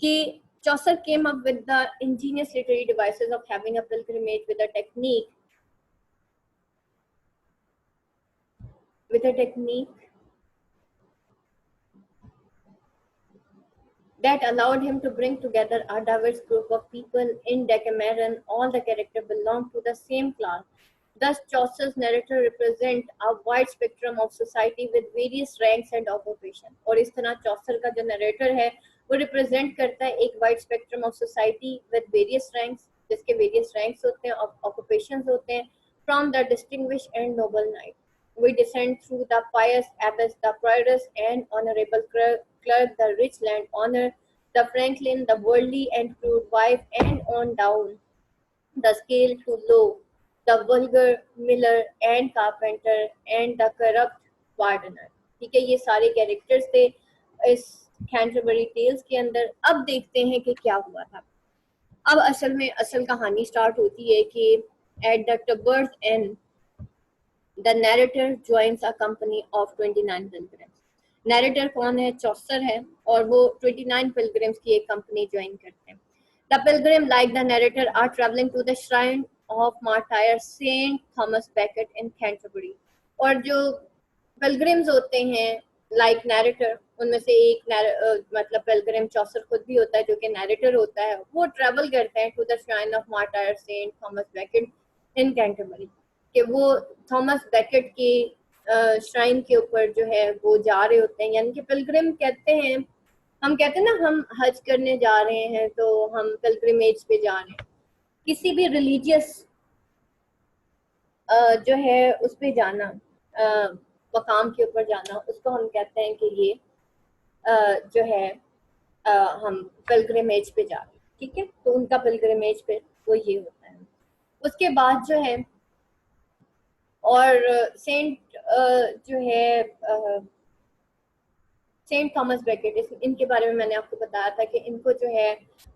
कि Chaucer came up with the ingenious literary devices of having a pilgrimage with a technique that allowed him to bring together a diverse group of people in Decameron. All the characters belonged to the same class. Thus, Chaucer's narrator represent a wide spectrum of society with various ranks and occupation. और इस तरह चौसर का जो narrator है वो represent करता है एक wide spectrum of society with various ranks, जिसके various ranks होते हैं, occupations होते हैं, from the distinguished and noble knight. We descend through the pious abbess, the prioress and honorable clerk, the rich landowner, the franklin, the worldly and crude wife, and on down the scale to low, the vulgar miller and carpenter and the corrupt gardener. ठीक है, ये सारे characters थे इस Canterbury tales के अंदर. अब देखते हैं कि क्या हुआ था. अब असल कहानी स्टार्ट होती है कि एट द टबर्थ and the narrator joins a company of 29 pilgrims. Narrator कौन है? चौसर है और वो 29 pilgrims की एक company join करते हैं. The pilgrim, like the narrator, are traveling to the shrine of martyr Saint Thomas Becket in Canterbury. और जो pilgrims होते हैं like narrator, उनमें से एक मतलब pilgrim चौसर खुद भी होता है जो कि narrator होता है, वो travel करते हैं to the shrine of martyr Saint Thomas Becket in Canterbury. कि वो थॉमस बैकेट के श्राइन के ऊपर जो है वो जा रहे होते हैं. यानी कि पिलग्रिम कहते हैं, हम कहते हैं ना हम हज करने जा रहे हैं तो हम पिलग्रिमेज पे जा रहे हैं. किसी भी रिलीजियस जो है उस पे जाना, मकाम के ऊपर जाना, उसको हम कहते हैं कि ये जो है हम पिलग्रिमेज पे जा रहे हैं. ठीक है, तो उनका पिलग्रिमेज पे वो ये होता है. उसके बाद जो है और सेंट जो है सेंट थॉमस बैकेट, इनके बारे में मैंने आपको बताया था कि इनको जो है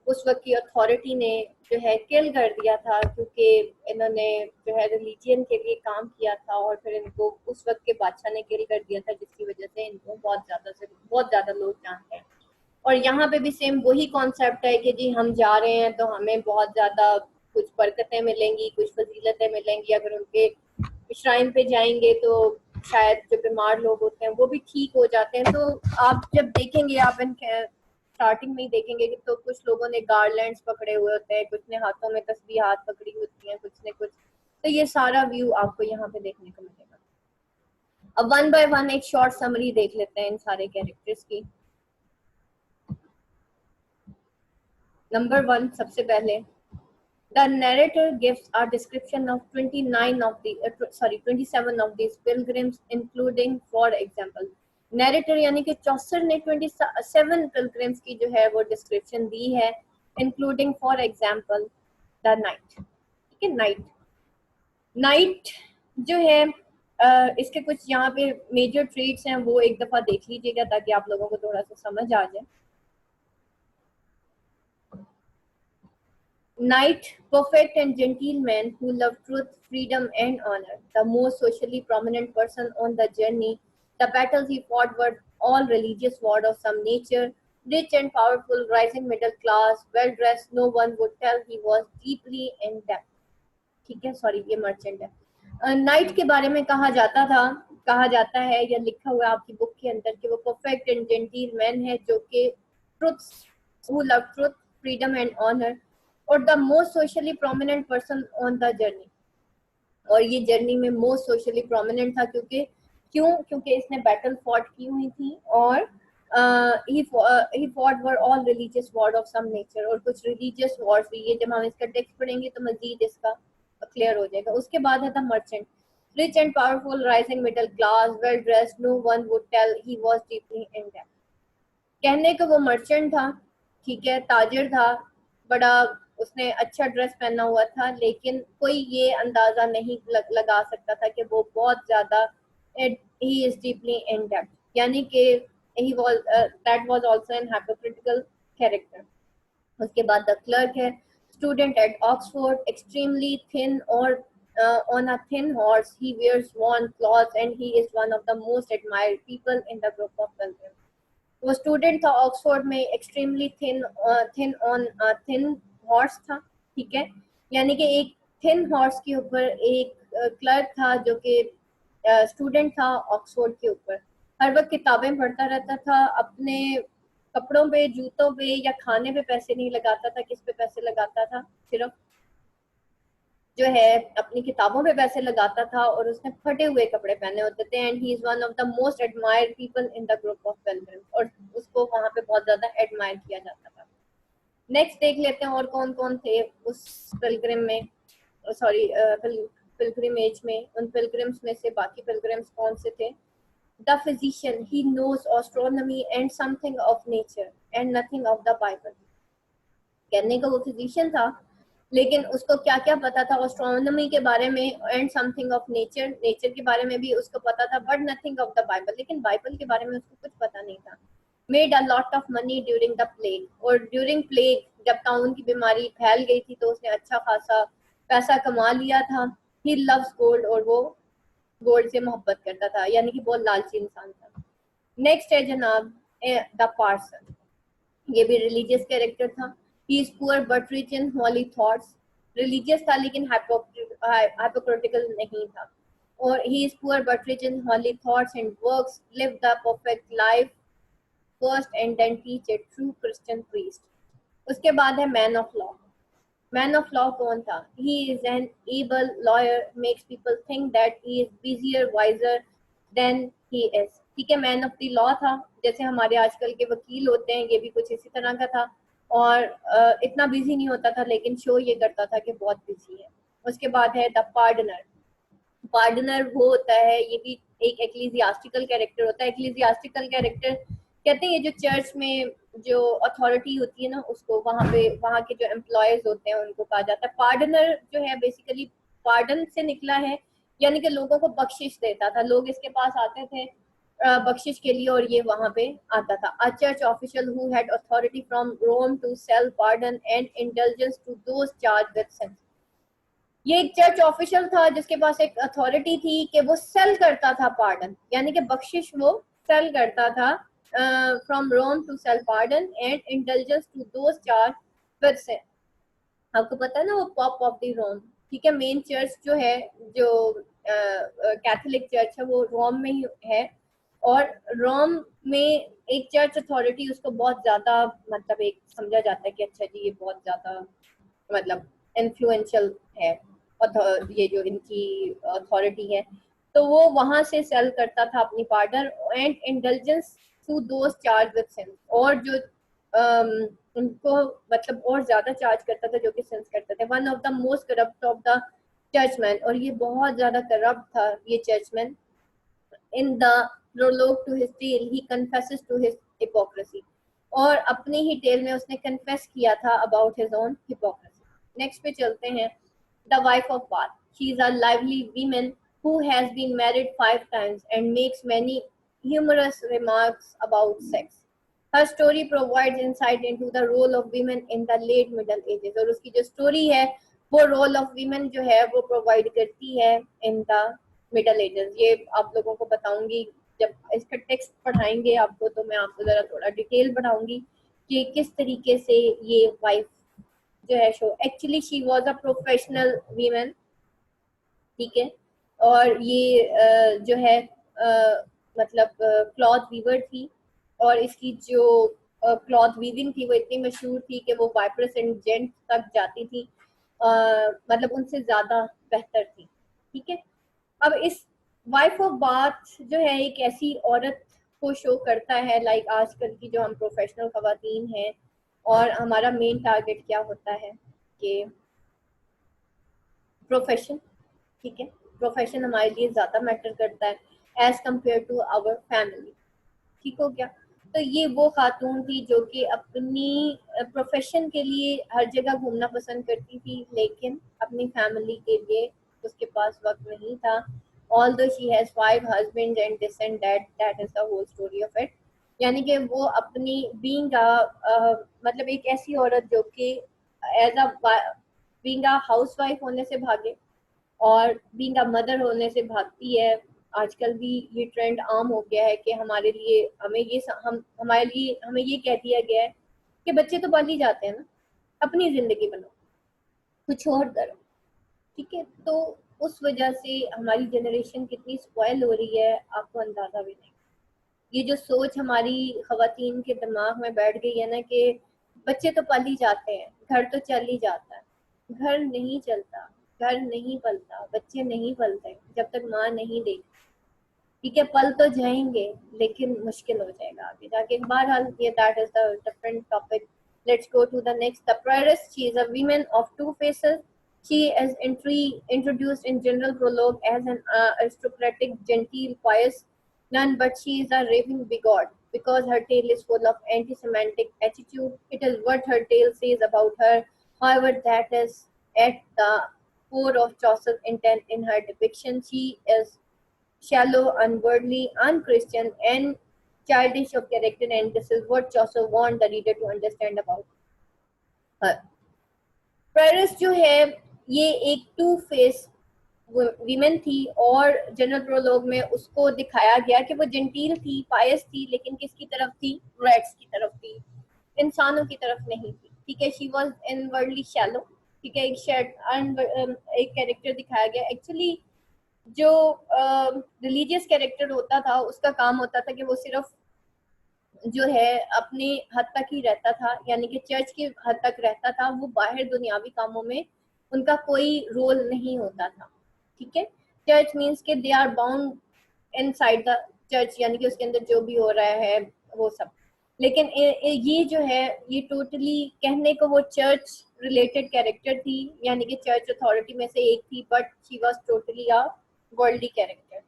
उस वक्त की अथॉरिटी ने जो है किल कर दिया था क्योंकि इन्होंने जो है रिलीजियन के लिए काम किया था और फिर इनको उस वक्त के बादशाह ने किल कर दिया था, जिसकी वजह से इनको बहुत ज़्यादा लोग जानते हैं. और यहाँ पे भी सेम वही कॉन्सेप्ट है कि जी हम जा रहे हैं तो हमें बहुत ज़्यादा कुछ बरकतें मिलेंगी, कुछ फजीलतें मिलेंगी. अगर उनके श्राइन पे जाएंगे तो शायद जो बीमार लोग होते हैं वो भी ठीक हो जाते हैं. तो आप जब देखेंगे, आप इनके स्टार्टिंग में ही देखेंगे कि तो कुछ लोगों ने गार्लैंड्स पकड़े हुए होते हैं, कुछ ने हाथों में तस्बीहात पकड़ी होती हैं, कुछ ने कुछ. तो ये सारा व्यू आपको यहाँ पे देखने को मिलेगा. अब वन बाय वन एक शॉर्ट समरी देख लेते हैं इन सारे कैरेक्टर्स की. नंबर 1, सबसे पहले the narrator gives a description of 27 of these pilgrims, including, for example, narrator यानी कि चौसर ने 27 pilgrims की जो है वो description दी है, including, for example, the knight. ठीक है, knight जो है इसके कुछ यहाँ पे मेजर ट्रेट्स हैं, वो एक दफा देख लीजिएगा ताकि आप लोगों को थोड़ा सा समझ आ जाए. Knight, perfect and genteel man who loved truth, freedom and honor, the most socially prominent person on the journey. The battles he fought were all religious wars of some nature. Rich and powerful, rising middle class, well dressed, no one would tell he was deeply in debt. ठीक है, sorry ये merchant है. Night के बारे में कहा जाता है या लिखा हुआ है आपकी बुक के अंदर कि वो परफेक्ट एंड जेंटील मैन है जो कि who love truth, freedom and honour, और the most socially prominent person on the journey. और ये जर्नी में मोस्ट सोशली प्रोमिनेंट था क्योंकि इसने बैटल फॉट की हुई थी और he fought were all religious wars of some nature, और कुछ religious wars भी. ये जब हम इसका टेक्स्ट पढ़ेंगे तो मजीद इसका क्लियर हो जाएगा. उसके बाद है the merchant, rich and powerful, rising middle class, well dressed, no one would tell he was deeply in debt. कहने को वो मर्चेंट था, ठीक है, ताजिर था, बड़ा उसने अच्छा ड्रेस पहना हुआ था, लेकिन कोई ये अंदाजा नहीं लगा सकता था कि वो बहुत ज्यादा he is deeply in debt. यानी कि he was that was also an hypocritical character. उसके बाद द क्लर्क है, student at Oxford, extremely thin और on a thin horse, he wears worn clothes and he is one of the most admired people in the group of pilgrims. वो student था Oxford में, extremely thin thin on thin horse था, ठीक है, यानी कि एक थिन हॉर्स के ऊपर एक क्लर्क था जो कि स्टूडेंट था ऑक्सफोर्ड के ऊपर, हर वक्त किताबें पढ़ता रहता था, अपने कपड़ों पे, जूतों पे या खाने पे पैसे नहीं लगाता था, किस पे पैसे लगाता था, सिर्फ जो है अपनी किताबों पे पैसे लगाता था, और उसने फटे हुए कपड़े पहने होते थे, and he is one of the most admired people in the group of pilgrims, और उसको वहां पे बहुत ज्यादा एडमायर किया जाता था। नेक्स्ट देख लेते हैं और कौन कौन थे उस पिलग्रिम में, सॉरी पिलग्रिमेज में, उन पिलग्रिम्स में से बाकी पिलग्रिम्स कौन से थे। The physician, he knows astronomy and something of nature and nothing of the Bible. कहने का वो फिजिशियन था, लेकिन उसको क्या क्या पता था एस्ट्रोनॉमी के बारे में, and something of nature, nature के बारे में भी उसको पता था, but nothing of the Bible, लेकिन बाइबल के बारे में उसको कुछ पता नहीं था। Made a lot of money during the plague, और ड्यूरिंग प्लेग जब टाउन की बीमारी फैल गई थी तो उसने अच्छा खासा पैसा कमा लिया था। ही लव्स गोल्ड, और वो गोल्ड से मोहब्बत करता था, यानी कि बहुत लालची इंसान था। नेक्स्ट है जनाब द पार्सन, ये भी रिलीजियस कैरेक्टर था। He is poor but rich in holy thoughts, religious था लेकिन हाइपोक्रिटिकल नहीं था, और he is poor but rich in holy thoughts and works, live the perfect life first and then teach a true Christian priest. उसके बाद है man of law. Man of law कौन था? He is an able lawyer, makes people think that he is busier wiser than he is, ठीक है, man of the law था, जैसे हमारे आजकल के वकील होते हैं, ये भी कुछ इसी तरह का था, और इतना बिजी नहीं होता था लेकिन शो ये करता था कि बहुत बिजी है। उसके बाद है द पार्डनर। पार्डनर वो होता है, ये भी एक एक्लीजियास्टिकल कैरेक्टर होता है। एक्लीजियास्टिकल कैरेक्टर कहते हैं ये जो चर्च में जो अथॉरिटी होती है ना, उसको वहाँ पे वहाँ के जो एम्प्लॉयज होते हैं उनको कहा जाता है पार्डनर। जो है बेसिकली पार्डन से निकला है, यानी कि लोगों को बख्शिश देता था, लोग इसके पास आते थे बख्शिश के लिए, और ये वहां पे आता था। A church official who had authority from Rome to sell pardon and indulgence to those charged with sins. ये एक चर्च ऑफिशियल था जिसके पास एक अथॉरिटी थी कि वो सेल करता था पार्डन, यानी कि बख्शिश वो सेल करता था, from Rome to sell pardon and indulgence to those charged with sins. आपको पता है ना वो पॉप ऑफ द रोम, ठीक है, मेन चर्च जो है, जो कैथोलिक चर्च है वो रोम में ही है, और रोम में एक चर्च अथॉरिटी उसको बहुत ज्यादा मतलब एक समझा जाता है कि अच्छा जी ये बहुत ज्यादा मतलब इन्फ्लुएंशियल है, ये जो इनकी अथॉरिटी है, तो वो वहां से सेल करता था अपनी pardon and indulgence to those charged with sins, और जो उनको मतलब और ज्यादा चार्ज करता था जो कि सेंस करते थे। One of the most corrupt of the churchman, और ये बहुत ज्यादा करप्ट था ये churchman. In the prologue to his tale he confesses to his hypocrisy, और अपनी ही टेल में उसने कन्फेस किया था about his own hypocrisy. Next पे चलते हैं, the wife of Bath. She is a lively women who has been married 5 times and makes many humorous remarks about sex. Her story provides insight into the role of women in the late Middle Ages. और उसकी जो story है वो role of women जो है वो provide करती है इन द मिडल एजेस। ये आप लोगों को बताऊंगी जब इसका टेक्स्ट पढ़ाएंगे आपको, तो मैं आपको जरा थोड़ा डिटेल बढ़ाऊंगी कि किस तरीके से ये वाइफ जो है show, actually she was a professional women, ठीक है, और ये जो है मतलब क्लॉथ वीवर थी, और इसकी जो क्लॉथ वीविंग थी वो इतनी मशहूर थी कि वो वाइप्रस एंड जेंट तक जाती थी, मतलब उनसे ज्यादा बेहतर थी, ठीक है। अब इस वाइफ ऑफ बाथ जो है एक ऐसी औरत को शो करता है, लाइक आजकल की जो हम प्रोफेशनल खवातीन हैं, और हमारा मेन टारगेट क्या होता है कि प्रोफेशन, ठीक है, प्रोफेशन हमारे लिए ज्यादा मैटर करता है as compared to our family, ठीक हो गया। तो ये वो खातून थी जो कि अपनी प्रोफेशन के लिए हर जगह घूमना पसंद करती थी, लेकिन अपनी फैमिली के लिए उसके पास वक्त नहीं था। although she has 5 husbands and this and that is the whole story of it। यानी कि वो अपनी बीइंग मतलब एक ऐसी औरत जो कि as a being a housewife होने से भागे, और बीइंग अ मदर होने से भागती है, आजकल भी ये ट्रेंड आम हो गया है कि हमारे लिए हमें ये हम हमारे लिए हमें ये कह दिया गया है कि बच्चे तो पाल ही जाते हैं ना, अपनी जिंदगी बनाओ, कुछ और करो। ठीक है, तो उस वजह से हमारी जनरेशन कितनी स्पॉइल हो रही है, आपको अंदाजा भी नहीं। ये जो सोच हमारी खवातीन के दिमाग में बैठ गई है ना कि बच्चे तो पल ही जाते हैं, घर तो चल ही जाता है। घर नहीं चलता, घर नहीं पलता, बच्चे नहीं पलते जब तक माँ नहीं देखती। ठीक है, पल तो जाएंगे लेकिन मुश्किल हो जाएगा आगे जाके। बहरहाल ये that is the different topic. Let's go to the next. The Paris. She is a woman of two faces. She is introduced in general prologue as an aristocratic, genteel, pious nun, but she is a raving bigot because her tale is full of anti-Semitic attitude. It is what her tale says about her. However, that is at the core of Chaucer's intent in her depiction. She is shallow, unworldly, unchristian, and childish of character, and this is what Chaucer wants the reader to understand about her. Paris जो है ये एक to face women थी, और general prologue में उसको दिखाया गया कि वो जेंटील थी, पायस थी, लेकिन किसकी तरफ थी? रैट्स की तरफ थी, इंसानों की तरफ नहीं थी। ठीक है, शी वॉज इनवर्डली शैलो। ठीक है, एक कैरेक्टर दिखाया गया। एक्चुअली जो रिलीजियस कैरेक्टर होता था उसका काम होता था कि वो सिर्फ जो है अपने हद तक ही रहता था, यानी कि चर्च की हद तक रहता था, वो बाहर दुनियावी कामों में उनका कोई रोल नहीं होता था। ठीक है, चर्च मीन्स के they are bound inside the church, यानी कि उसके अंदर जो भी हो रहा है वो सब। लेकिन ये जो है ये टोटली कहने को वो चर्च रिलेटेड कैरेक्टर थी, यानी कि चर्च अथॉरिटी में से एक थी, but she was totally a worldly character.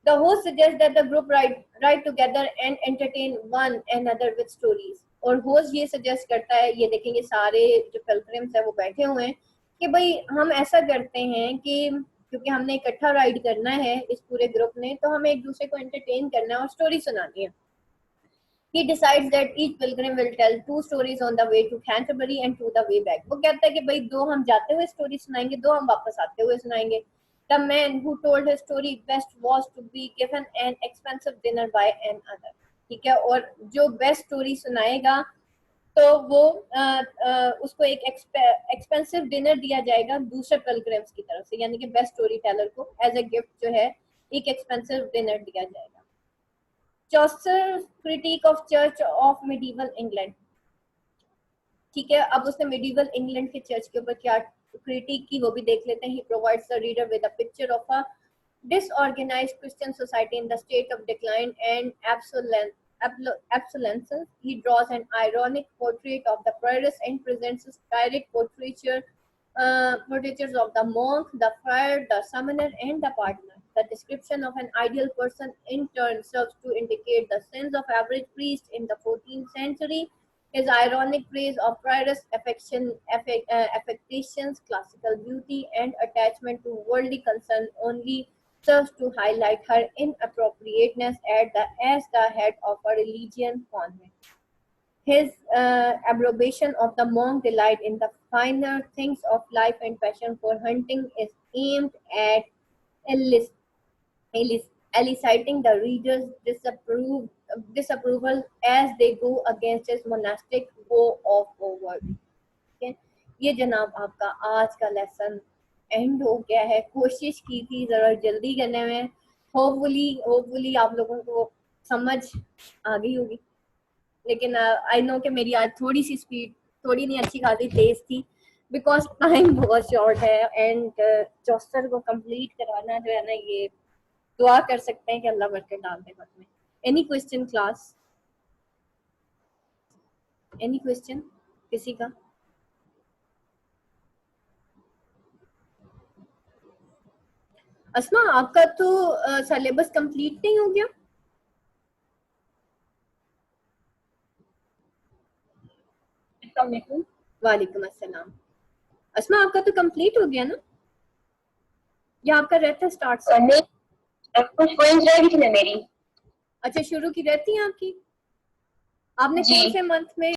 The host suggests that the group write together and entertain one another with stories. और होस्ट ये सजेस्ट करता है, ये देखेंगे सारे जो पिलग्रिम्स है वो बैठे हुए हैं कि भाई हम ऐसा करते हैं कि क्योंकि हमने इकट्ठा राइड करना है इस पूरे ग्रुप ने, तो हमें एक दूसरे को एंटरटेन करना है और स्टोरी सुनानी है. He decides that each pilgrim will tell two stories on the way to Canterbury and to the way back. वो कहता है कि भाई दो हम जाते हुए स्टोरी सुनाएंगे, दो हम वापस आते हुए सुनाएंगे. The man who told his story best was to be given an expensive dinner by another. ठीक है, और जो बेस्ट स्टोरी सुनाएगा तो वो उसको एक एक्सपेंसिव डिनर दिया जाएगा दूसरे पिलग्रिम्स की तरफ से, यानी कि बेस्ट स्टोरी टेलर को एज ए गिफ्ट जो है एक एक्सपेंसिव डिनर दिया जाएगा. Chaucer critic of church of medieval England. ठीक है, अब उसने मिडीवल इंग्लैंड के चर्च के ऊपर क्या क्रिटिक की वो भी देख लेते हैं. He provides the reader with a picture of a disorganized Christian society in the state of decline and obsolescence. He draws an ironic portrait of the Paris and presents direct portraitures of the monk, the friar, the summoner, and the partner. The description of an ideal person in turn serves to indicate the sins of average priest in the 14th century. His ironic praise of prioress affectations, classical beauty, and attachment to worldly concern only serves to highlight her inappropriateness as the head of a religion convent. His approbation of the monk delight in the finer things of life and passion for hunting is aimed at eliciting the reader's disapproval as they go against his monastic vow of forward. Okay? ये जनाब आपका आज का lesson and हो गया है. कोशिश की थी जरा जल्दी करने में, होपफुली आप लोगों को समझ आ गई होगी, लेकिन आई नो कि मेरी आज थोड़ी सी स्पीड थोड़ी नहीं अच्छी खासी तेज थी बिकॉज टाइम बहुत शॉर्ट है. एंड चौसर को कंप्लीट कराना जो है ना, ये दुआ कर सकते हैं कि अल्लाह बरकत डाल दे वक्त में. Any question class? Any question किसी का? अस्मा आपका तो सिलेबस कंप्लीट नहीं हो गया? वालेकुम अस्सलाम. अस्मा आपका तो कंप्लीट हो गया ना, या आपका रहता है स्टार्ट से? कुछ पॉइंट्स रह गई थी मेरी. अच्छा, शुरू की रहती है आपकी? आपने कौन से मंथ में